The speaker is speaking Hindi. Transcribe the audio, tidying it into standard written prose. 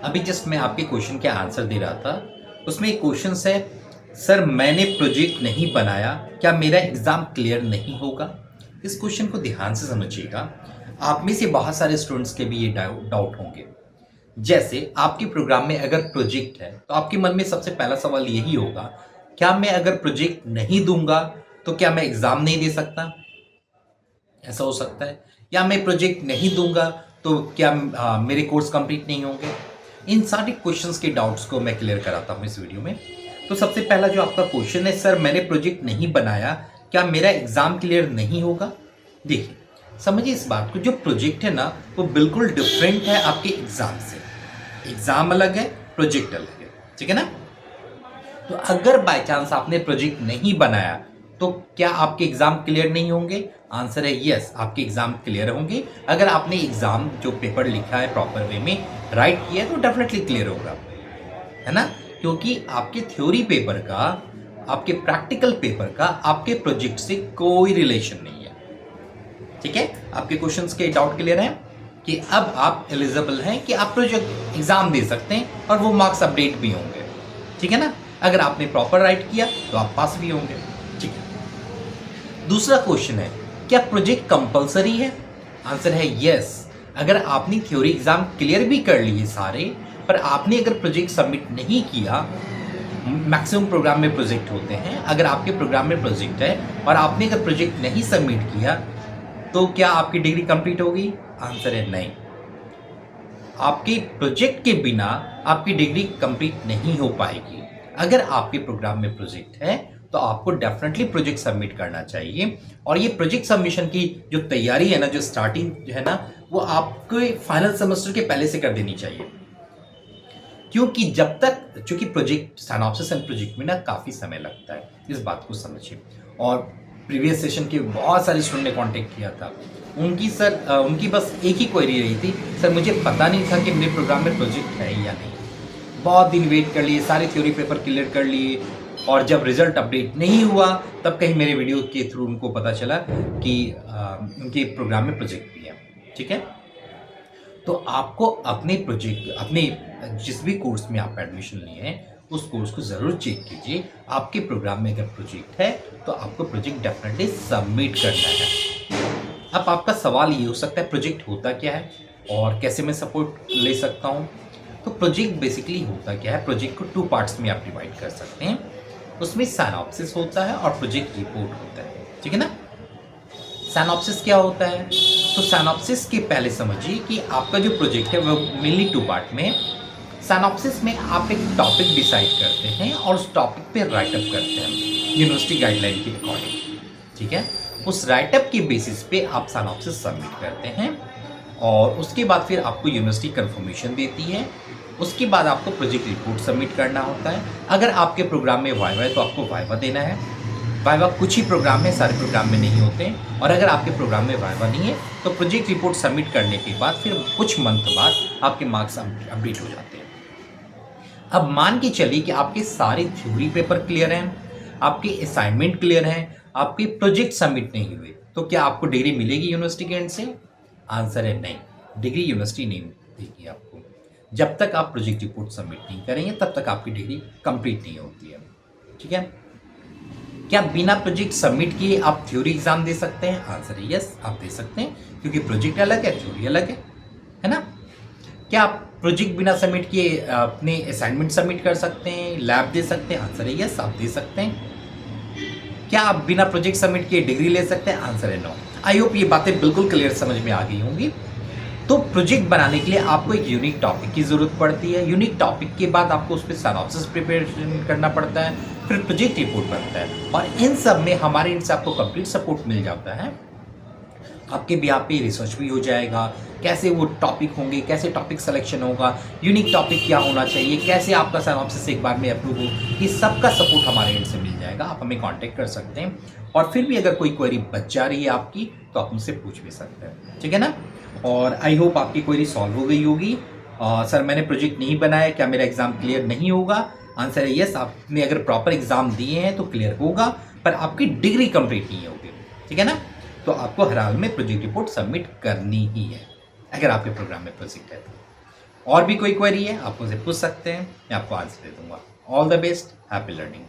अभी जस्ट मैं आपके क्वेश्चन के आंसर दे रहा था। उसमें एक क्वेश्चन है, सर मैंने प्रोजेक्ट नहीं बनाया, क्या मेरा एग्ज़ाम क्लियर नहीं होगा? इस क्वेश्चन को ध्यान से समझिएगा। आप में से बहुत सारे स्टूडेंट्स के भी ये डाउट होंगे। जैसे आपके प्रोग्राम में अगर प्रोजेक्ट है तो आपके मन में सबसे पहला सवाल यही होगा, क्या मैं अगर प्रोजेक्ट नहीं दूंगा तो क्या मैं एग्ज़ाम नहीं दे सकता? ऐसा हो सकता है। या मैं प्रोजेक्ट नहीं दूंगा तो क्या मेरे कोर्स कंप्लीट नहीं होंगे? इन सारे क्वेश्चंस के डाउट्स को मैं क्लियर कराता हूँ इस वीडियो में। तो सबसे पहला जो आपका क्वेश्चन है, सर मैंने प्रोजेक्ट नहीं बनाया, क्या मेरा एग्ज़ाम क्लियर नहीं होगा? देखिए, समझिए इस बात को, जो प्रोजेक्ट है ना वो बिल्कुल डिफरेंट है आपके एग्ज़ाम से। एग्ज़ाम अलग है, प्रोजेक्ट अलग है, ठीक है ना? तो अगर बाय चांस आपने प्रोजेक्ट नहीं बनाया तो क्या आपके एग्जाम क्लियर नहीं होंगे? आंसर है यस, आपके एग्जाम क्लियर होंगे। अगर आपने एग्जाम जो पेपर लिखा है प्रॉपर वे में राइट किया है तो डेफिनेटली क्लियर होगा, है ना? क्योंकि आपके थ्योरी पेपर का, आपके प्रैक्टिकल पेपर का आपके प्रोजेक्ट से कोई रिलेशन नहीं है। ठीक है, आपके क्वेश्चंस के डाउट क्लियर हैं कि अब आप एलिजिबल हैं कि आप प्रोजेक्ट एग्जाम दे सकते हैं और वो मार्क्स अपडेट भी होंगे। ठीक है ना? अगर आपने प्रॉपर राइट किया तो आप पास भी होंगे। ठीक है। दूसरा क्वेश्चन है, क्या प्रोजेक्ट कंपलसरी है? आंसर है यस। अगर आपने थ्योरी एग्जाम क्लियर भी कर लिए सारे, पर आपने अगर प्रोजेक्ट सबमिट नहीं किया, मैक्सिमम प्रोग्राम में प्रोजेक्ट होते हैं, अगर आपके प्रोग्राम में प्रोजेक्ट है और आपने अगर प्रोजेक्ट नहीं सबमिट किया तो क्या आपकी डिग्री कंप्लीट होगी? आंसर है नहीं। आपके प्रोजेक्ट के बिना आपकी डिग्री कंप्लीट नहीं हो पाएगी। अगर आपके प्रोग्राम में प्रोजेक्ट है तो आपको डेफिनेटली प्रोजेक्ट सबमिट करना चाहिए। और ये प्रोजेक्ट सबमिशन की जो तैयारी है ना, जो स्टार्टिंग है ना, वो आपके फाइनल सेमेस्टर के पहले से कर देनी चाहिए। क्योंकि जब तक, चूंकि प्रोजेक्ट सिनॉप्सिस एंड प्रोजेक्ट में ना काफ़ी समय लगता है, इस बात को समझिए। और प्रीवियस सेशन के बहुत सारे स्टूडेंट ने कांटेक्ट किया था, उनकी बस एक ही क्वेरी रही थी, सर मुझे पता नहीं था कि मेरे प्रोग्राम में प्रोजेक्ट है या नहीं। बहुत दिन वेट कर लिए, सारे थ्योरी पेपर क्लियर कर लिए, और जब रिजल्ट अपडेट नहीं हुआ तब कहीं मेरे वीडियो के थ्रू उनको पता चला कि उनके प्रोग्राम में प्रोजेक्ट भी है। ठीक है, तो आपको अपने प्रोजेक्ट, अपने जिस भी कोर्स में आप एडमिशन लिए हैं उस कोर्स को ज़रूर चेक कीजिए। आपके प्रोग्राम में अगर प्रोजेक्ट है तो आपको प्रोजेक्ट डेफिनेटली सबमिट करना है। अब आपका सवाल ये हो सकता है, प्रोजेक्ट होता क्या है और कैसे मैं सपोर्ट ले सकता हूँ? तो प्रोजेक्ट बेसिकली होता क्या है, प्रोजेक्ट को 2 पार्ट्स में आप डिवाइड कर सकते हैं। उसमें सिनॉप्सिस होता है और प्रोजेक्ट रिपोर्ट होता है। ठीक है ना? सिनॉप्सिस क्या होता है? तो सिनॉप्सिस के पहले समझिए कि आपका जो प्रोजेक्ट है वो मेनली 2 पार्ट में है। सिनॉप्सिस में आप एक टॉपिक डिसाइड करते हैं और उस टॉपिक पे राइटअप करते हैं यूनिवर्सिटी गाइडलाइन के अकॉर्डिंग। ठीक है, उस राइटअप के बेसिस पे आप सिनॉप्सिस सबमिट करते हैं और उसके बाद फिर आपको यूनिवर्सिटी कंफर्मेशन देती है। उसके बाद आपको प्रोजेक्ट रिपोर्ट सबमिट करना होता है। अगर आपके प्रोग्राम में वाइवा है तो आपको वाइवा देना है। वाइवा कुछ ही प्रोग्राम में, सारे प्रोग्राम में नहीं होते। और अगर आपके प्रोग्राम में वाइवा नहीं है तो प्रोजेक्ट रिपोर्ट सबमिट करने के बाद फिर कुछ मंथ बाद आपके मार्क्स अपडेट हो जाते हैं। अब मान के चलिए कि आपके सारे थ्योरी पेपर क्लियर हैं, आपके असाइनमेंट क्लियर हैं, आपके प्रोजेक्ट सबमिट नहीं हुए, तो क्या आपको डिग्री मिलेगी यूनिवर्सिटी के एंड से? आंसर है नहीं, डिग्री यूनिवर्सिटी नहीं देगी आपको। जब तक आप प्रोजेक्ट रिपोर्ट सबमिट नहीं करेंगे तब तक आपकी डिग्री कंप्लीट नहीं होती है। ठीक है, क्या बिना प्रोजेक्ट सबमिट किए आप थ्योरी एग्जाम दे सकते हैं? आंसर है यस, आप दे सकते हैं, क्योंकि प्रोजेक्ट अलग है, थ्योरी अलग है ना? क्या आप प्रोजेक्ट बिना सबमिट किए अपने असाइनमेंट सबमिट कर सकते हैं, लैब दे सकते हैं? आंसर है यस, आप दे सकते हैं। क्या आप बिना प्रोजेक्ट सबमिट किए डिग्री ले सकते हैं? आंसर है नो। आई होप ये बातें बिल्कुल क्लियर समझ में आ गई होंगी। तो प्रोजेक्ट बनाने के लिए आपको एक यूनिक टॉपिक की ज़रूरत पड़ती है। यूनिक टॉपिक के बाद आपको उस पर सिनॉप्सिस प्रिपरेशन करना पड़ता है, फिर प्रोजेक्ट रिपोर्ट बनता है, और इन सब में हमारे इनसे आपको कंप्लीट सपोर्ट मिल जाता है। आपके बिहाफ पे रिसर्च भी हो जाएगा, कैसे वो टॉपिक होंगे, कैसे टॉपिक सिलेक्शन होगा, यूनिक टॉपिक क्या होना चाहिए, कैसे आपका सिनॉप्सिस एक बार में अप्रूव हो, ये सब का सपोर्ट हमारे एंड से मिल जाएगा। आप हमें कांटेक्ट कर सकते हैं, और फिर भी अगर कोई क्वेरी बच जा रही है आपकी तो आप मुझसे पूछ भी सकते हैं। ठीक है ना? और आई होप आपकी क्वेरी सॉल्व हो गई होगी। सर मैंने प्रोजेक्ट नहीं बनाया, क्या मेरा एग्ज़ाम क्लियर नहीं होगा? आंसर है यस, आपने अगर प्रॉपर एग्ज़ाम दिए हैं तो क्लियर होगा, पर आपकी डिग्री कंप्लीट नहीं होगी। ठीक है ना? तो आपको हर हाल में प्रोजेक्ट रिपोर्ट सबमिट करनी ही है अगर आपके प्रोग्राम में प्रोजेक्ट है तो। और भी कोई क्वेरी है आप मुझे पूछ सकते हैं, मैं आपको आंसर दे दूंगा। All the best, happy learning.